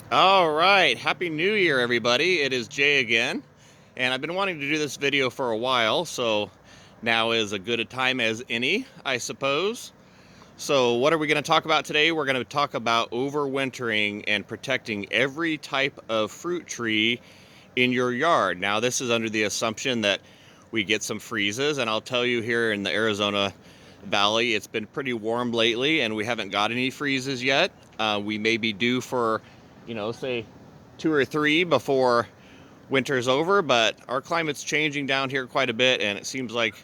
All right, Happy New Year, everybody. It is Jay again, and I've been wanting to do this video for a while, so now is as good a time as any, I suppose. So what are we going to talk about today? We're going to talk about overwintering and protecting every type of fruit tree in your yard. Now, this is under the assumption that we get some freezes, and I'll tell you, here in the Arizona Valley, it's been pretty warm lately, and we haven't got any freezes yet. We may be due for, say 2 or 3 before winter's over, but our climate's changing down here quite a bit, and it seems like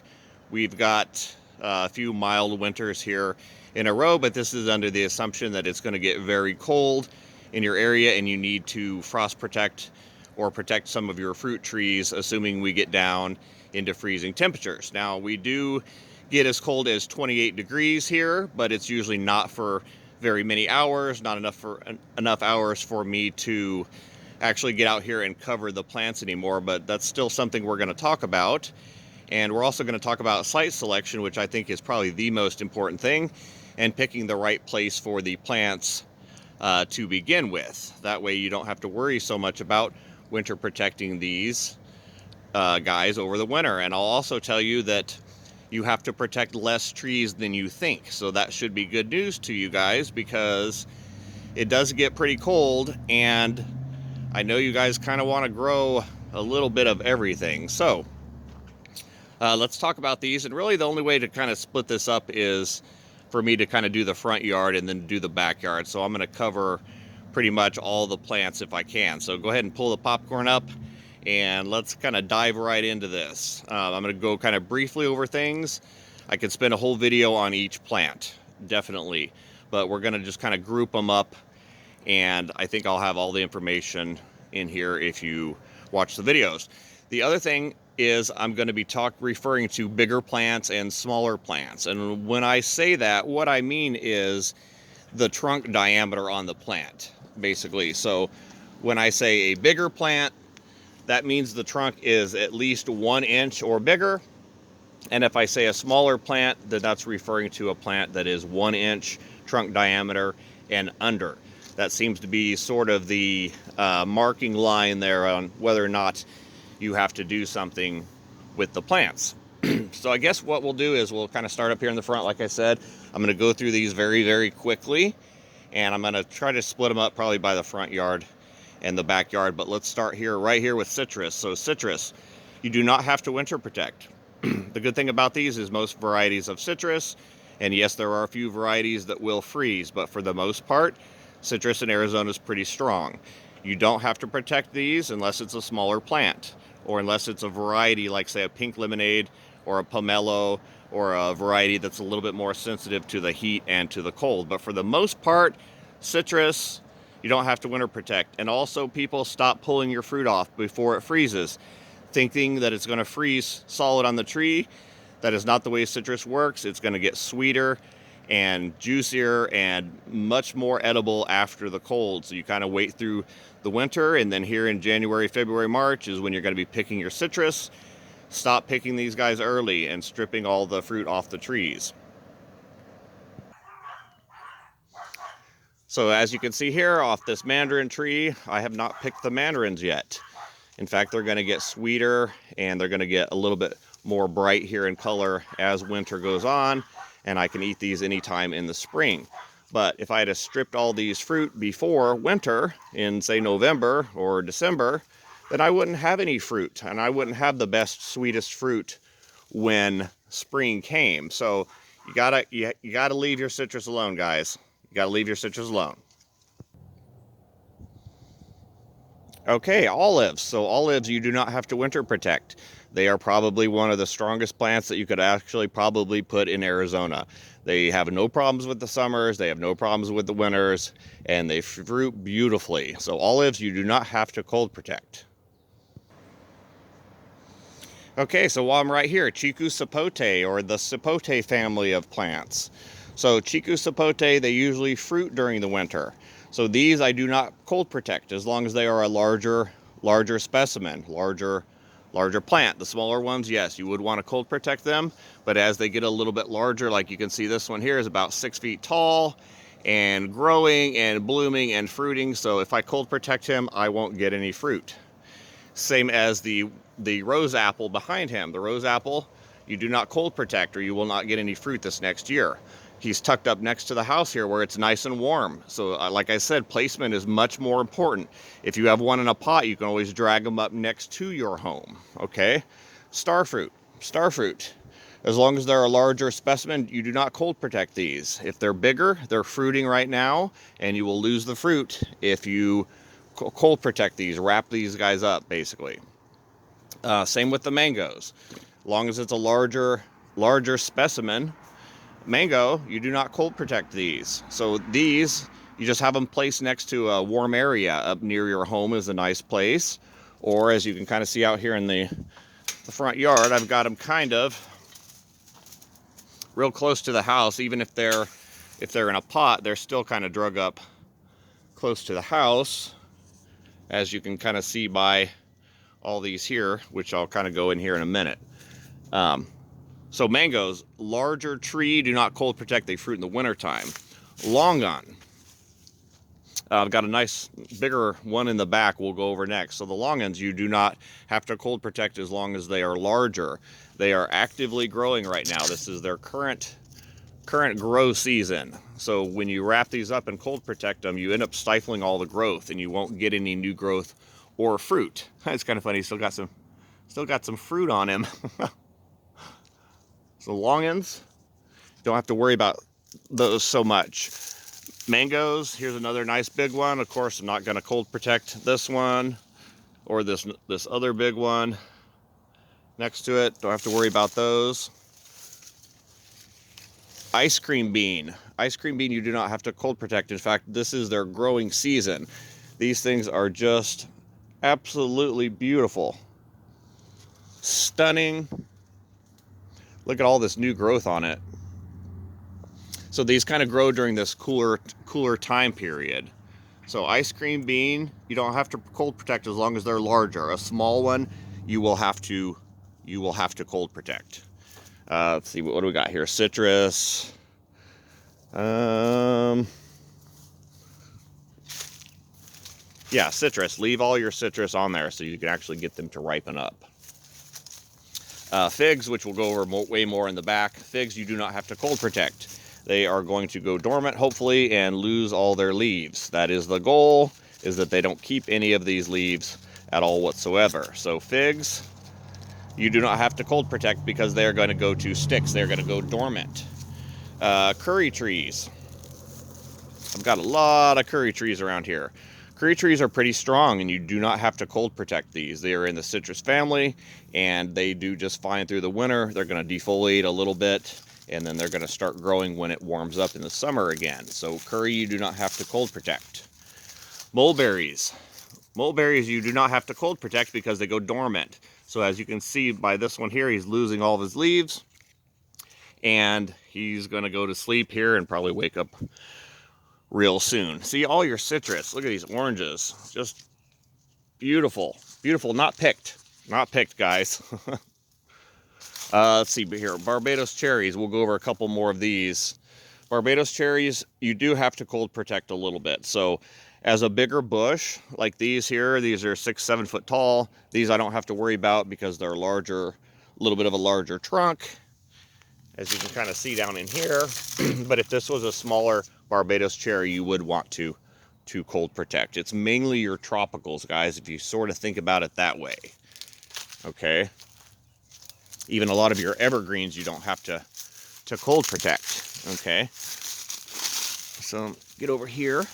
we've got a few mild winters here in a row, but this is under the assumption that it's going to get very cold in your area and you need to frost protect or protect some of your fruit trees, assuming we get down into freezing temperatures. Now, we do get as cold as 28 degrees here, but it's usually not for very many hours, not enough hours for me to actually get out here and cover the plants anymore, but that's still something we're going to talk about. And we're also going to talk about site selection, which I think is probably the most important thing, and picking the right place for the plants to begin with. That way you don't have to worry so much about winter protecting these guys over the winter. And I'll also tell you that you have to protect less trees than you think. So that should be good news to you guys, because it does get pretty cold, and I know you guys kind of want to grow a little bit of everything. So let's talk about these. And really the only way to kind of split this up is for me to kind of do the front yard and then do the backyard. So I'm going to cover pretty much all the plants if I can. So go ahead and pull the popcorn up, and let's kind of dive right into this. I'm going to go kind of briefly over things. I could spend a whole video on each plant, definitely, but we're going to just kind of group them up, and I think I'll have all the information in here if you watch the videos. The other thing is I'm going to be referring to bigger plants and smaller plants. And when I say that, what I mean is the trunk diameter on the plant, basically. So when I say a bigger plant, that means the trunk is at least 1 inch or bigger. And if I say a smaller plant, then that's referring to a plant that is 1 inch trunk diameter and under. That seems to be sort of the marking line there on whether or not you have to do something with the plants. So I guess what we'll do is we'll kind of start up here in the front. Like I said, I'm going to go through these very, very quickly, and I'm going to try to split them up probably by the front yard and the backyard. But let's start here, right here with citrus. So citrus, you do not have to winter protect. The good thing about these is most varieties of citrus, and yes, there are a few varieties that will freeze, but for the most part, citrus in Arizona is pretty strong. You don't have to protect these unless it's a smaller plant, or unless it's a variety like, say, a pink lemonade or a pomelo, or a variety that's a little bit more sensitive to the heat and to the cold. But for the most part, citrus, you don't have to winter protect. And also, people, stop pulling your fruit off before it freezes, thinking that it's going to freeze solid on the tree. That is not the way citrus works. It's going to get sweeter and juicier and much more edible after the cold. So you kind of wait through the winter, and then here in January, February, March is when you're going to be picking your citrus. Stop picking these guys early and stripping all the fruit off the trees. So as you can see here off this mandarin tree, I have not picked the mandarins yet. In fact, they're going to get sweeter, and they're going to get a little bit more bright here in color as winter goes on, and I can eat these anytime in the spring. But if I had stripped all these fruit before winter in, say, November or December, then I wouldn't have any fruit, and I wouldn't have the best, sweetest fruit when spring came. So you gotta leave your citrus alone, guys. You gotta leave your citrus alone. Okay, olives. So olives, you do not have to winter protect. They are probably one of the strongest plants that you could actually probably put in Arizona. They have no problems with the summers, they have no problems with the winters, and they fruit beautifully. So olives, you do not have to cold protect. Okay, so while I'm right here, Chiku sapote, or the sapote family of plants. So Chiku sapote, they usually fruit during the winter. So these I do not cold protect as long as they are a larger specimen, larger plant. The smaller ones, yes, you would want to cold protect them, but as they get a little bit larger, like you can see, this one here is about 6 feet tall, and growing and blooming and fruiting. So if I cold protect him, I won't get any fruit. Same as the rose apple behind him. The rose apple, you do not cold protect or you will not get any fruit this next year. He's tucked up next to the house here where it's nice and warm. So like I said, placement is much more important. If you have one in a pot, you can always drag them up next to your home, okay? Starfruit. As long as they're a larger specimen, you do not cold protect these. If they're bigger, they're fruiting right now, and you will lose the fruit if you cold protect these, wrap these guys up, basically. Same with the mangoes. As long as it's a larger specimen, mango, you do not cold protect these. So these, you just have them placed next to a warm area up near your home is a nice place. Or as you can kind of see out here in the front yard, I've got them kind of real close to the house. Even if they're in a pot, they're still kind of drug up close to the house, as you can kind of see by all these here, which I'll kind of go in here in a minute. So mangoes, larger tree, do not cold protect, they fruit in the wintertime. Longan, I've got a nice bigger one in the back we'll go over next. So the longans, you do not have to cold protect as long as they are larger. They are actively growing right now. This is their current grow season. So when you wrap these up and cold protect them, you end up stifling all the growth and you won't get any new growth or fruit. It's kind of funny, still got some fruit on him. So longans, don't have to worry about those so much. Mangoes, here's another nice big one. Of course, I'm not going to cold protect this one or this other big one next to it. Don't have to worry about those. Ice cream bean. Ice cream bean, you do not have to cold protect. In fact, this is their growing season. These things are just absolutely beautiful. Stunning. Look at all this new growth on it. So these kind of grow during this cooler time period. So ice cream bean, you don't have to cold protect as long as they're larger. A small one, you will have to cold protect. Let's see, what do we got here? Citrus. Yeah, citrus. Leave all your citrus on there so you can actually get them to ripen up. Figs, which we'll go over way more in the back. Figs, you do not have to cold protect. They are going to go dormant, hopefully, and lose all their leaves. That is the goal, is that they don't keep any of these leaves at all whatsoever. So figs, you do not have to cold protect because they're going to go to sticks. They're going to go dormant. Curry trees. I've got a lot of curry trees around here. Curry trees are pretty strong and you do not have to cold protect these. They are in the citrus family and they do just fine through the winter. They're going to defoliate a little bit and then they're going to start growing when it warms up in the summer again. So curry, you do not have to cold protect. Mulberries. Mulberries, you do not have to cold protect because they go dormant. So as you can see by this one here, he's losing all of his leaves and he's going to go to sleep here and probably wake up real soon. See all your citrus. Look at these oranges. Just beautiful. Beautiful. Not picked. Not picked, guys. Let's see here. Barbados cherries. We'll go over a couple more of these. Barbados cherries, you do have to cold protect a little bit. So as a bigger bush, like these here, these are 6-7 foot tall. These I don't have to worry about because they're larger, a little bit of a larger trunk, as you can kind of see down in here. But if this was a smaller Barbados cherry, you would want to cold protect. It's mainly your tropicals, guys, if you sort of think about it that way. Okay. Even a lot of your evergreens, you don't have to cold protect. Okay. So get over here.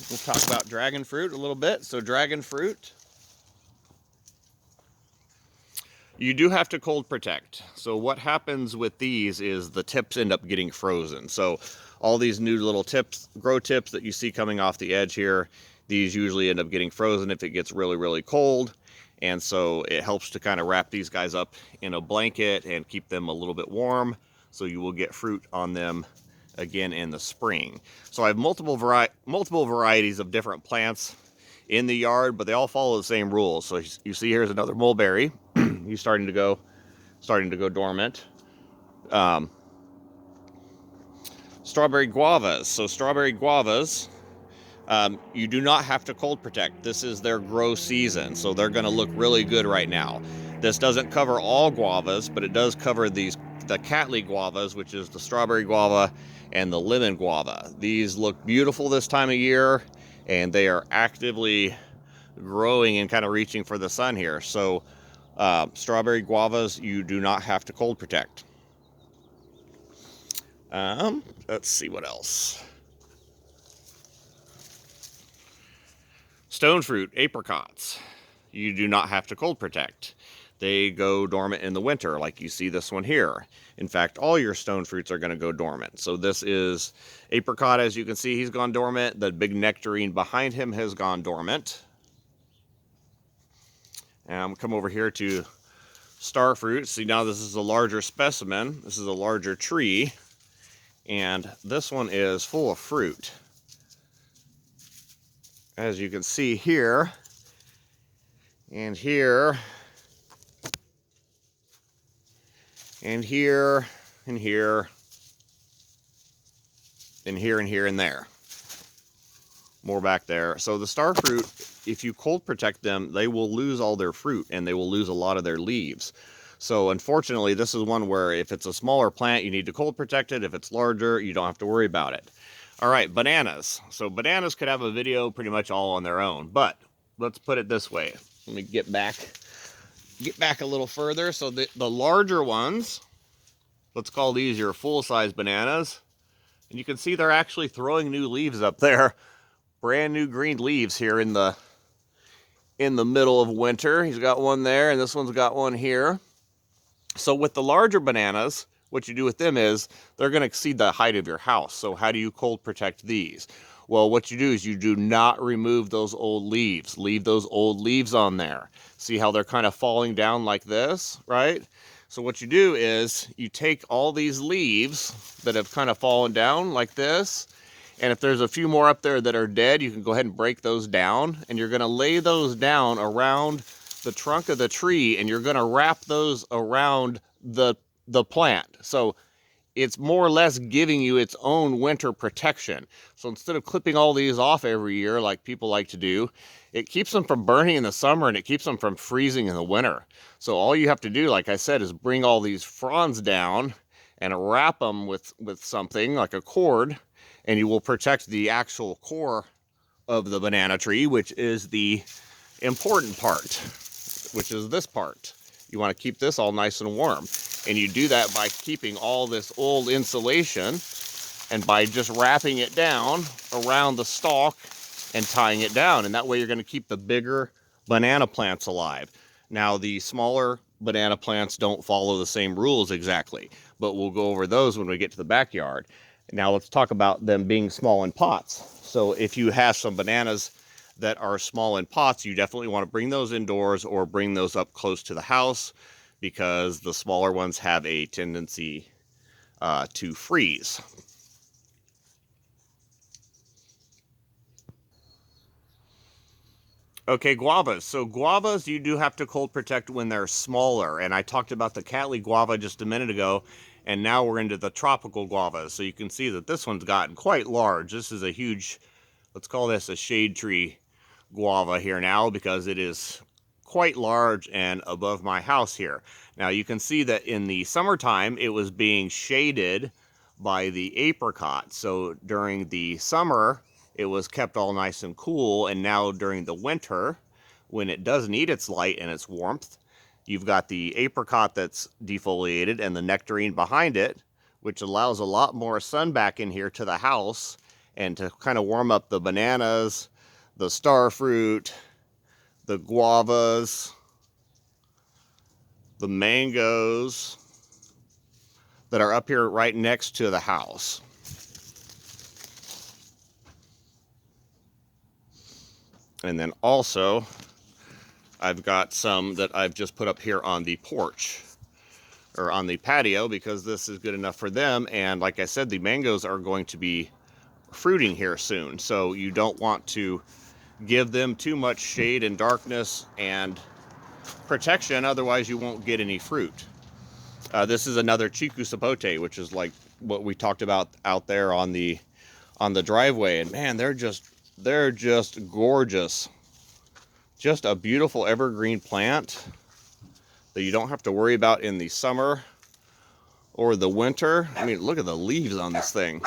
We'll talk about dragon fruit a little bit. So dragon fruit, you do have to cold protect. So what happens with these is the tips end up getting frozen. So all these new little tips, grow tips that you see coming off the edge here, these usually end up getting frozen if it gets really, really cold. And so it helps to kind of wrap these guys up in a blanket and keep them a little bit warm. So you will get fruit on them again in the spring. So I have multiple varieties of different plants in the yard, but they all follow the same rules. So you see here's another mulberry. He's starting to go dormant. Strawberry guavas. So strawberry guavas, you do not have to cold protect. This is their grow season, so they're going to look really good right now. This doesn't cover all guavas, but it does cover the Cattleya guavas, which is the strawberry guava and the lemon guava. These look beautiful this time of year, and they are actively growing and kind of reaching for the sun here. So strawberry guavas, you do not have to cold protect. Let's see what else. Stone fruit, apricots, you do not have to cold protect. They go dormant in the winter, like you see this one here. In fact, all your stone fruits are going to go dormant. So this is apricot, as you can see, he's gone dormant. The big nectarine behind him has gone dormant. And come over here to star fruit. See, now this is a larger specimen. This is a larger tree. And this one is full of fruit. As you can see here, and here, and here, and here, and here, and here, and there. More back there. So the star fruit, if you cold protect them, they will lose all their fruit, and they will lose a lot of their leaves. So unfortunately, this is one where if it's a smaller plant, you need to cold protect it. If it's larger, you don't have to worry about it. All right, bananas. So bananas could have a video pretty much all on their own, but let's put it this way. Let me get back a little further. So the larger ones, let's call these your full-size bananas. And you can see they're actually throwing new leaves up there. Brand new green leaves here in the middle of winter. He's got one there, and this one's got one here. So with the larger bananas, what you do with them is they're going to exceed the height of your house. So how do you cold protect these? Well, what you do is you do not remove those old leaves. Leave those old leaves on there. See how they're kind of falling down like this, right? So what you do is you take all these leaves that have kind of fallen down like this, and if there's a few more up there that are dead, you can go ahead and break those down, and you're going to lay those down around the trunk of the tree, and you're going to wrap those around the plant. So it's more or less giving you its own winter protection. So instead of clipping all these off every year like people like to do, it keeps them from burning in the summer, and it keeps them from freezing in the winter. So all you have to do, like I said, is bring all these fronds down and wrap them with something like a cord, and you will protect the actual core of the banana tree, which is the important part, which is this part. You want to keep this all nice and warm. And you do that by keeping all this old insulation and by just wrapping it down around the stalk and tying it down. And that way you're going to keep the bigger banana plants alive. Now, the smaller banana plants don't follow the same rules exactly, but we'll go over those when we get to the backyard. Now let's talk about them being small in pots. So if you have some bananas that are small in pots, you definitely want to bring those indoors or bring those up close to the house, because the smaller ones have a tendency to freeze. Okay, guavas. So guavas, you do have to cold protect when they're smaller. And I talked about the Cattleya guava just a minute ago, and now we're into the tropical guavas. So you can see that this one's gotten quite large. This is a huge, let's call this a shade tree guava here now, because it is quite large and above my house here. Now you can see that in the summertime it was being shaded by the apricot. So during the summer it was kept all nice and cool, and now during the winter, when it does need its light and its warmth, you've got the apricot that's defoliated and the nectarine behind it, which allows a lot more sun back in here to the house and to kind of warm up the bananas, the star fruit, the guavas, the mangoes that are up here right next to the house. And then also, I've got some that I've just put up here on the porch, or on the patio, because this is good enough for them. And like I said, the mangoes are going to be fruiting here soon. So you don't want to give them too much shade and darkness and protection, otherwise you won't get any fruit. This is another chiku sapote, which is like what we talked about out there on the driveway. And man, they're just gorgeous. Just a beautiful evergreen plant that you don't have to worry about in the summer or the winter. I mean, look at the leaves on this thing.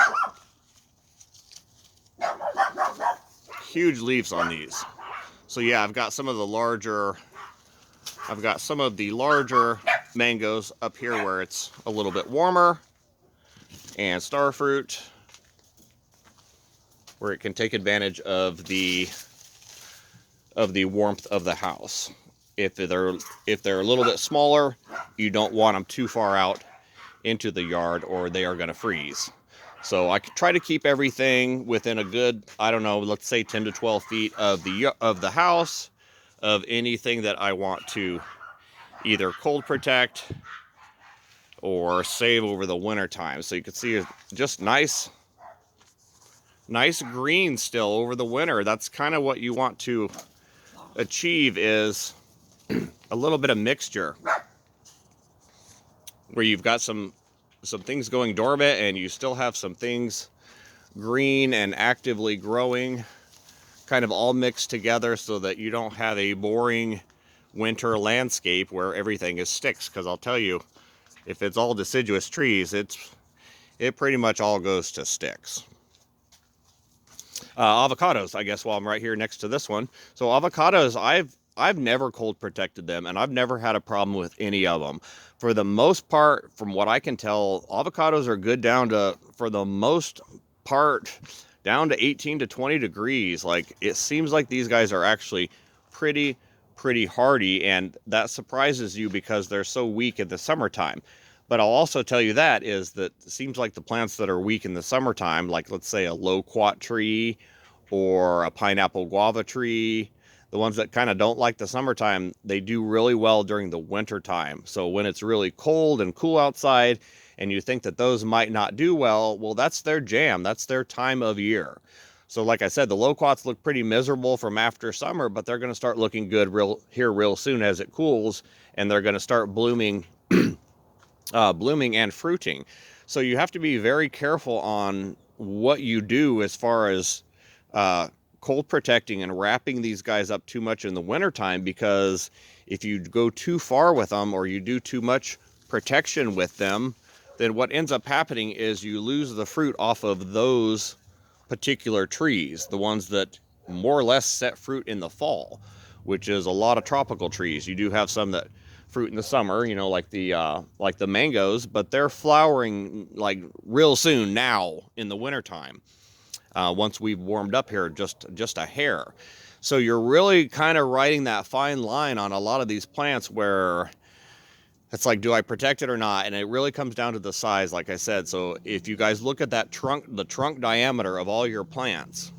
Huge leaves on these. So yeah, I've got some of the larger mangoes up here where it's a little bit warmer, and starfruit where it can take advantage of the warmth of the house. If they're a little bit smaller, you don't want them too far out into the yard or they are going to freeze. So I try to keep everything within a good, I don't know, let's say 10 to 12 feet of the house, of anything that I want to either cold protect or save over the winter time. So you can see just nice green still over the winter. That's kind of what you want to achieve, is a little bit of mixture where you've got some things going dormant and you still have some things green and actively growing, kind of all mixed together, so that you don't have a boring winter landscape where everything is sticks. Because I'll tell you, if it's all deciduous trees, it pretty much all goes to sticks. Avocados, I guess, while I'm right here next to this one. So avocados, I've never cold protected them, and I've never had a problem with any of them. For the most part, from what I can tell, avocados are good down to, for the most part, down to 18 to 20 degrees. Like, it seems like these guys are actually pretty hardy, and that surprises you because they're so weak in the summertime. But I'll also tell you that is that it seems like the plants that are weak in the summertime, like let's say a loquat tree or a pineapple guava tree, the ones that kind of don't like the summertime, they do really well during the winter time. So when it's really cold and cool outside and you think that those might not do well, well, that's their jam. That's their time of year. So like I said, the loquats look pretty miserable from after summer, but they're going to start looking good real soon as it cools, and they're going to start blooming and fruiting. So you have to be very careful on what you do as far as cold protecting and wrapping these guys up too much in the wintertime, because if you go too far with them or you do too much protection with them, then what ends up happening is you lose the fruit off of those particular trees, the ones that more or less set fruit in the fall, which is a lot of tropical trees. You do have some that fruit in the summer, you know, like the mangoes, but they're flowering like real soon now in the wintertime. Once we've warmed up here just a hair. So you're really kind of riding that fine line on a lot of these plants where it's like, do I protect it or not? And it really comes down to the size, like I said. So if you guys look at that the trunk diameter of all your plants,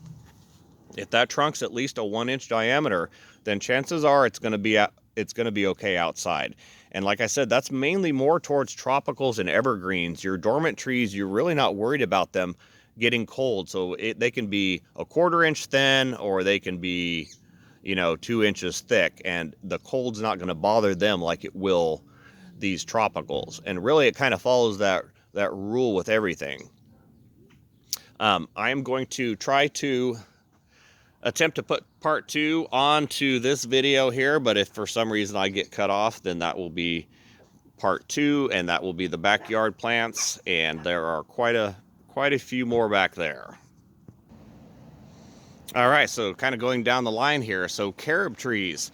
if that trunk's at least a 1-inch diameter, then chances are it's going to be okay outside. And like I said, that's mainly more towards tropicals and evergreens. Your dormant trees, you're really not worried about them getting cold. So they can be a 1/4 inch thin, or they can be, 2 inches thick, and the cold's not going to bother them like it will these tropicals. And really it kind of follows that rule with everything. I am going to try to attempt to put part 2 onto this video here, but if for some reason I get cut off, then that will be part 2, and that will be the backyard plants, and there are quite a few more back there. All right, so kind of going down the line here. So carob trees.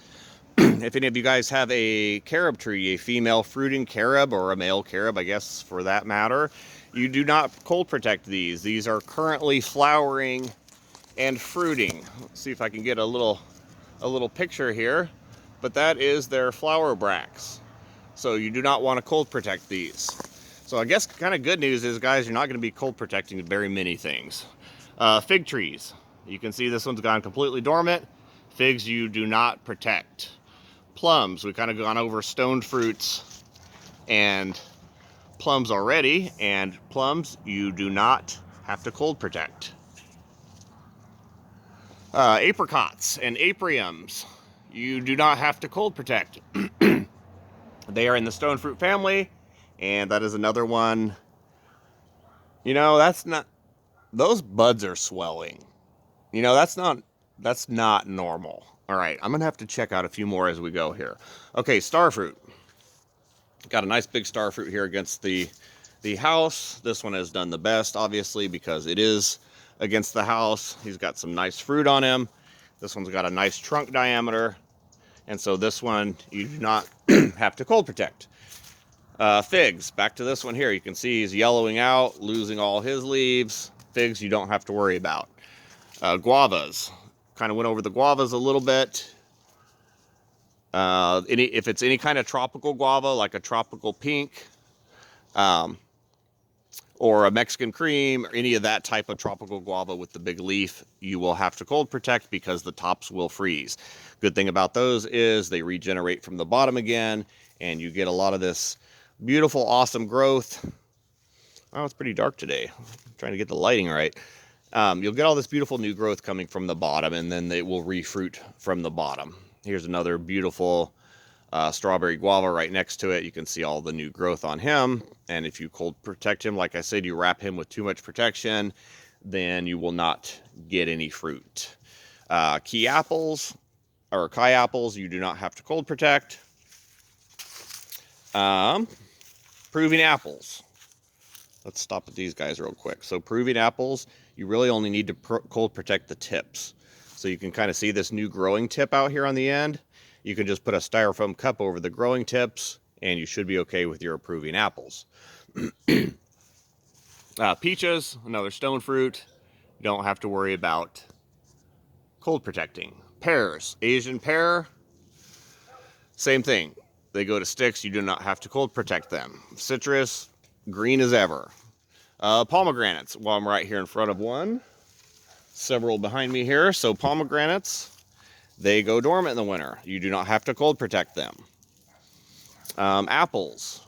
If any of you guys have a carob tree, a female fruiting carob, or a male carob, I guess, for that matter, you do not cold protect these. These are currently flowering and fruiting. Let's see if I can get a little picture here, but that is their flower bracts. So you do not want to cold protect these. So I guess kind of good news is, guys, you're not going to be cold protecting very many things. Fig trees. You can see this one's gone completely dormant. Figs you do not protect. Plums, we kind of gone over stone fruits and plums already, and plums you do not have to cold protect. Apricots and apriums, you do not have to cold protect. They are in the stone fruit family, and that is another one You know, that's not, those buds are swelling. You know, that's not normal. All right, I'm gonna have to check out a few more as we go here. Okay, starfruit. Got a nice big starfruit here against the house. This one has done the best, obviously, because it is against the house. He's got some nice fruit on him. This one's got a nice trunk diameter. And so this one, you do not have to cold protect. Figs, back to this one here. You can see he's yellowing out, losing all his leaves. Figs, you don't have to worry about. Guavas, kind of went over the guavas a little bit. If it's any kind of tropical guava, like a tropical pink, or a Mexican cream, or any of that type of tropical guava with the big leaf, you will have to cold protect because the tops will freeze. Good thing about those is they regenerate from the bottom again, and you get a lot of this beautiful, awesome growth. Oh, it's pretty dark today. I'm trying to get the lighting right. You'll get all this beautiful new growth coming from the bottom, and then they will refruit from the bottom. Here's another beautiful strawberry guava right next to it. You can see all the new growth on him. And if you cold protect him, like I said, you wrap him with too much protection, then you will not get any fruit. Key apples, or Kai apples, you do not have to cold protect. Proving apples. Let's stop at these guys real quick. So proving apples, you really only need to cold protect the tips. So you can kind of see this new growing tip out here on the end. You can just put a styrofoam cup over the growing tips, and you should be okay with your approving apples. Peaches, another stone fruit. You don't have to worry about cold protecting. Pears, Asian pear, same thing. They go to sticks, you do not have to cold protect them. Citrus, green as ever. Pomegranates, well, I'm right here in front of one. Several behind me here. So pomegranates, they go dormant in the winter. You do not have to cold protect them. Apples,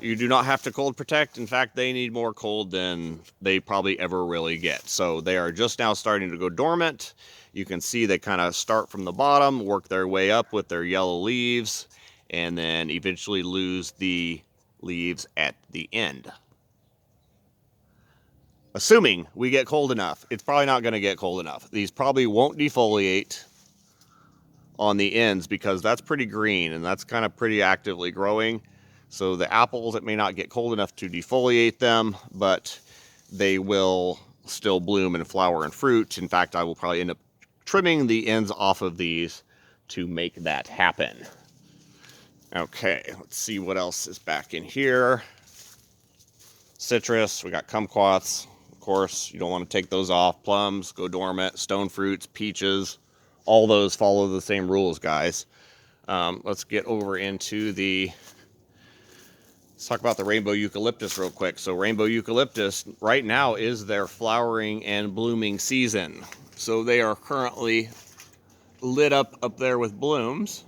you do not have to cold protect. In fact, they need more cold than they probably ever really get. So they are just now starting to go dormant. You can see they kind of start from the bottom, work their way up with their yellow leaves, and then eventually lose the leaves at the end. Assuming we get cold enough. It's probably not going to get cold enough. These probably won't defoliate on the ends because that's pretty green and that's kind of pretty actively growing. So the apples, it may not get cold enough to defoliate them, but they will still bloom and flower and fruit. In fact, I will probably end up trimming the ends off of these to make that happen. Okay, let's see what else is back in here. Citrus, we got kumquats. Of course, you don't want to take those off. Plums go dormant, stone fruits, peaches, all those follow the same rules, guys. Let's get over into let's talk about the rainbow eucalyptus real quick. So rainbow eucalyptus right now is their flowering and blooming season. So they are currently lit up there with blooms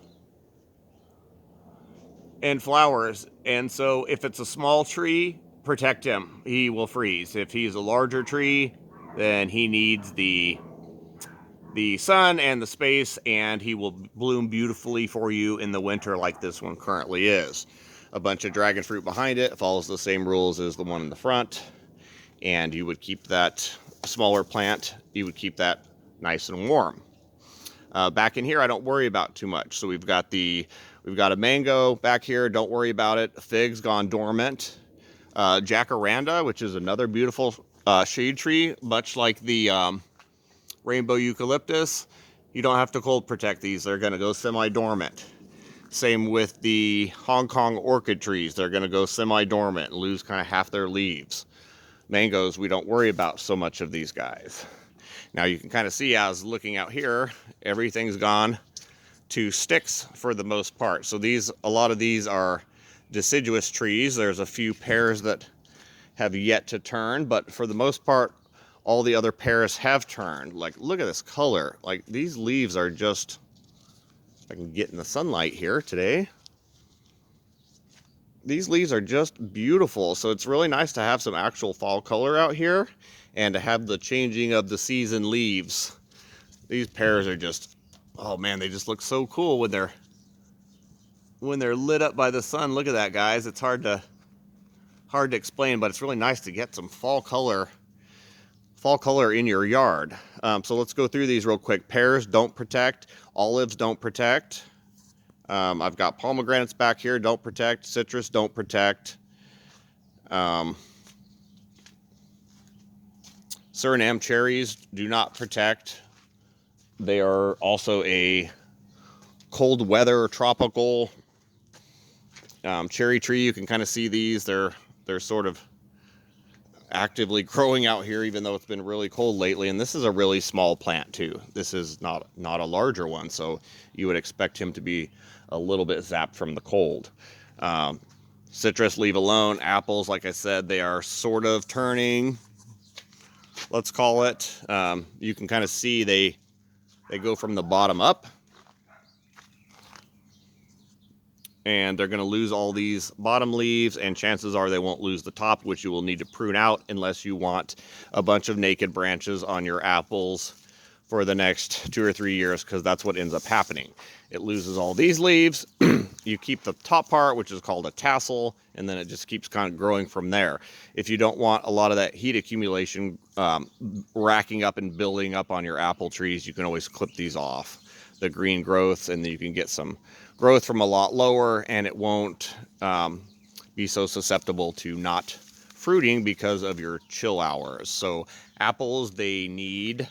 and flowers. And so if it's a small tree, protect him. He will freeze. If he's a larger tree, then he needs the sun and the space, and he will bloom beautifully for you in the winter like this one currently is. A bunch of dragon fruit behind it. It follows the same rules as the one in the front. And you would keep that smaller plant, you would keep that nice and warm. Back in here, I don't worry about too much. So we've got a mango back here. Don't worry about it. Fig's gone dormant. Jacaranda, which is another beautiful shade tree, much like the rainbow eucalyptus. You don't have to cold protect these. They're going to go semi-dormant. Same with the Hong Kong orchid trees. They're going to go semi-dormant and lose kind of half their leaves. Mangoes, we don't worry about so much of these guys. Now you can kind of see as looking out here, everything's gone to sticks for the most part. So a lot of these are deciduous trees. There's a few pears that have yet to turn, but for the most part, all the other pears have turned. Like, look at this color. Like, these leaves are just, if I can get in the sunlight here today, these leaves are just beautiful. So it's really nice to have some actual fall color out here and to have the changing of the season leaves. These pears are just, oh man, they just look so cool when they're lit up by the sun. Look at that, guys. It's hard hard to explain, but it's really nice to get some fall color in your yard. So let's go through these real quick. Pears don't protect. Olives don't protect. I've got pomegranates back here, don't protect. Citrus don't protect. Suriname cherries do not protect. They are also a cold weather tropical cherry tree. You can kind of see these. They're sort of actively growing out here, even though it's been really cold lately. And this is a really small plant too. This is not a larger one, so you would expect him to be a little bit zapped from the cold. Citrus leave alone. Apples, like I said, they are sort of turning, let's call it. You can kind of see they go from the bottom up, and they're going to lose all these bottom leaves, and chances are they won't lose the top, which you will need to prune out unless you want a bunch of naked branches on your apples for the next 2 or 3 years, because that's what ends up happening. It loses all these leaves. You keep the top part, which is called a tassel, and then it just keeps kind of growing from there. If you don't want a lot of that heat accumulation racking up and building up on your apple trees, you can always clip these off, the green growth, and then you can get some growth from a lot lower, and it won't be so susceptible to not fruiting because of your chill hours. So apples, they need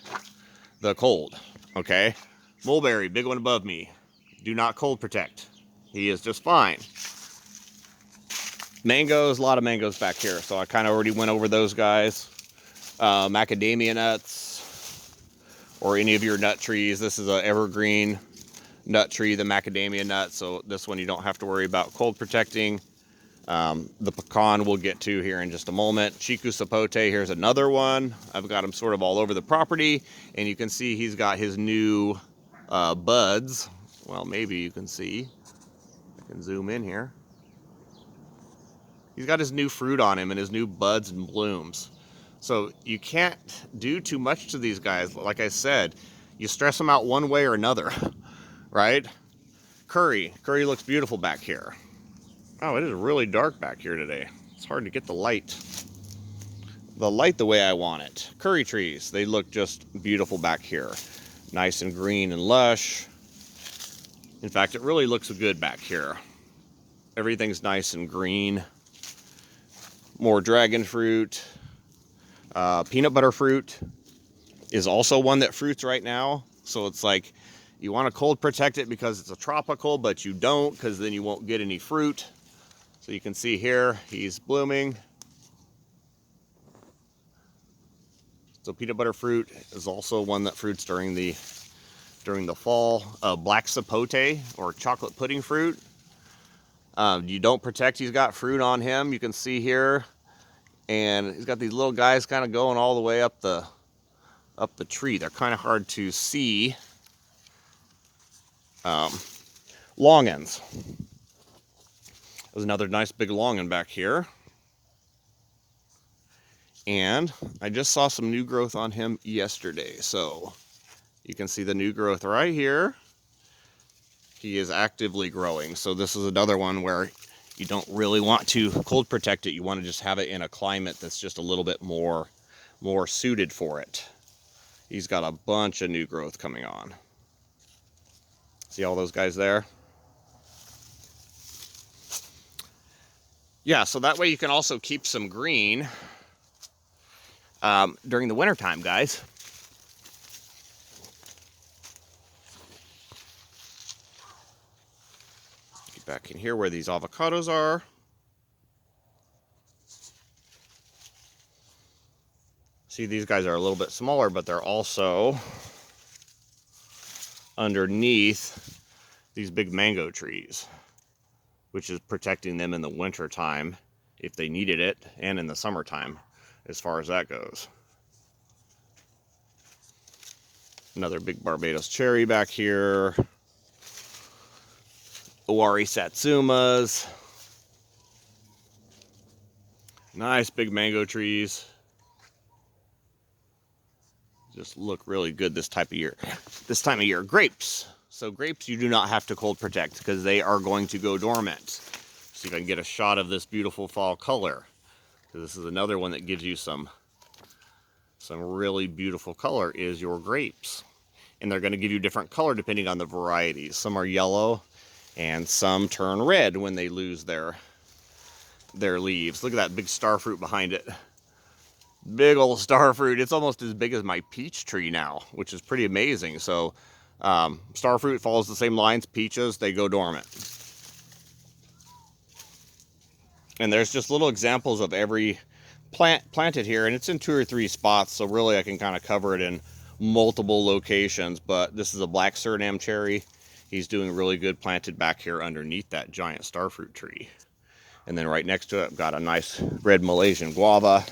the cold, okay? Mulberry, big one above me, do not cold protect. He is just fine. Mangoes, a lot of mangoes back here, so I kind of already went over those guys. Macadamia nuts, or any of your nut trees. This is an evergreen nut tree, the macadamia nut, so this one you don't have to worry about cold protecting. The pecan we'll get to here in just a moment. Chiku sapote, here's another one. I've got him sort of all over the property, and you can see he's got his new buds. Well, maybe you can see. I can zoom in here. He's got his new fruit on him and his new buds and blooms. So you can't do too much to these guys. Like I said, you stress them out one way or another, right? Curry looks beautiful back here. Oh, it is really dark back here today. It's hard to get the light the way I want it. Curry trees, they look just beautiful back here. Nice and green and lush. In fact, it really looks good back here. Everything's nice and green. More dragon fruit. Peanut butter fruit is also one that fruits right now. So it's like you want to cold protect it because it's a tropical, but you don't, because then you won't get any fruit. So you can see here, he's blooming. So peanut butter fruit is also one that fruits during the fall. Black sapote, or chocolate pudding fruit. You don't protect, he's got fruit on him. You can see here, and he's got these little guys kind of going all the way up the tree. They're kind of hard to see. Longans. There's another nice big longan back here. And I just saw some new growth on him yesterday. So you can see the new growth right here. He is actively growing. So this is another one where you don't really want to cold protect it. You want to just have it in a climate that's just a little bit more suited for it. He's got a bunch of new growth coming on. See all those guys there? Yeah, so that way you can also keep some green during the winter time, guys. Get back in here where these avocados are. See, these guys are a little bit smaller, but they're also underneath these big mango trees, which is protecting them in the winter time if they needed it, and in the summertime as far as that goes. Another big Barbados cherry back here. Owari satsumas. Nice big mango trees. Just look really good this time of year. Grapes. So grapes you do not have to cold protect because they are going to go dormant. See if I can get a shot of this beautiful fall color. This is another one that gives you some really beautiful color, is your grapes. And they're going to give you different color depending on the varieties. Some are yellow and some turn red when they lose their leaves. Look at that big star fruit behind it. Big old star fruit. It's almost as big as my peach tree now, which is pretty amazing. So star fruit follows the same lines. Peaches, they go dormant. And there's just little examples of every plant planted here, and it's in 2 or 3 spots, so really I can kind of cover it in multiple locations. But this is a black Suriname cherry. He's doing really good planted back here underneath that giant starfruit tree. And then right next to it, I've got a nice red Malaysian guava.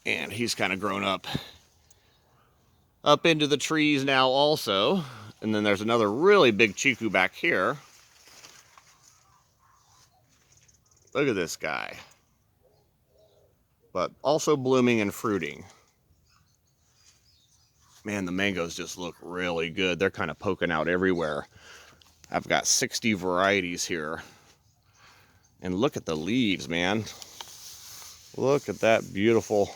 And he's kind of grown up into the trees now also. And then there's another really big chiku back here. Look at this guy. But also blooming and fruiting. Man, the mangoes just look really good. They're kind of poking out everywhere. I've got 60 varieties here. And look at the leaves, man. Look at that beautiful,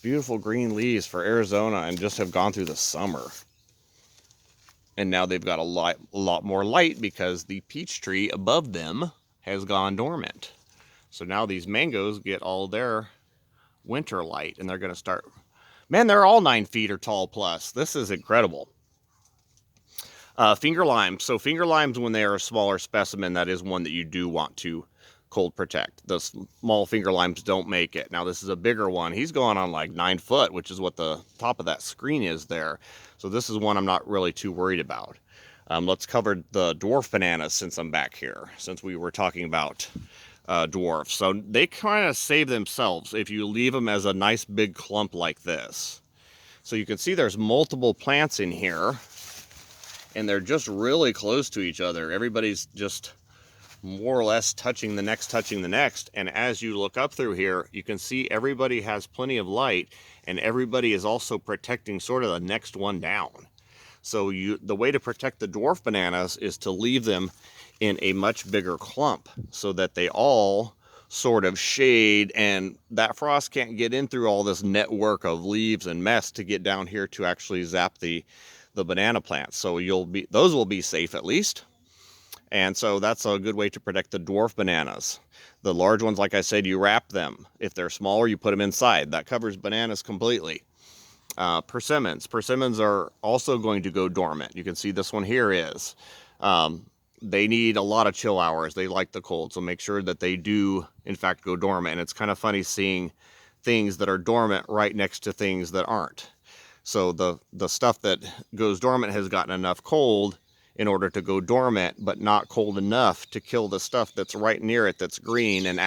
beautiful green leaves for Arizona, and just have gone through the summer. And now they've got a lot more light because the peach tree above them has gone dormant. So now these mangoes get all their winter light, and they're going to start. Man, they're all 9 feet or tall plus. This is incredible. Finger limes. So finger limes, when they are a smaller specimen, that is one that you do want to cold protect. The small finger limes don't make it. Now this is a bigger one. He's going on like 9 foot, which is what the top of that screen is there. So this is one I'm not really too worried about. Let's cover the dwarf bananas since I'm back here, since we were talking about dwarf. So they kind of save themselves if you leave them as a nice big clump like this. So you can see there's multiple plants in here, and they're just really close to each other. Everybody's just more or less touching the next. And as you look up through here, you can see everybody has plenty of light, and everybody is also protecting sort of the next one down. So the way to protect the dwarf bananas is to leave them in a much bigger clump so that they all sort of shade, and that frost can't get in through all this network of leaves and mess to get down here to actually zap the banana plants. So those will be safe at least. And so that's a good way to protect the dwarf bananas. The large ones, like I said, you wrap them. If they're smaller, you put them inside. That covers bananas completely. Persimmons. Persimmons are also going to go dormant. You can see this one here is. They need a lot of chill hours. They like the cold, so make sure that they do, in fact, go dormant. And it's kind of funny seeing things that are dormant right next to things that aren't. So the stuff that goes dormant has gotten enough cold in order to go dormant, but not cold enough to kill the stuff that's right near it that's green and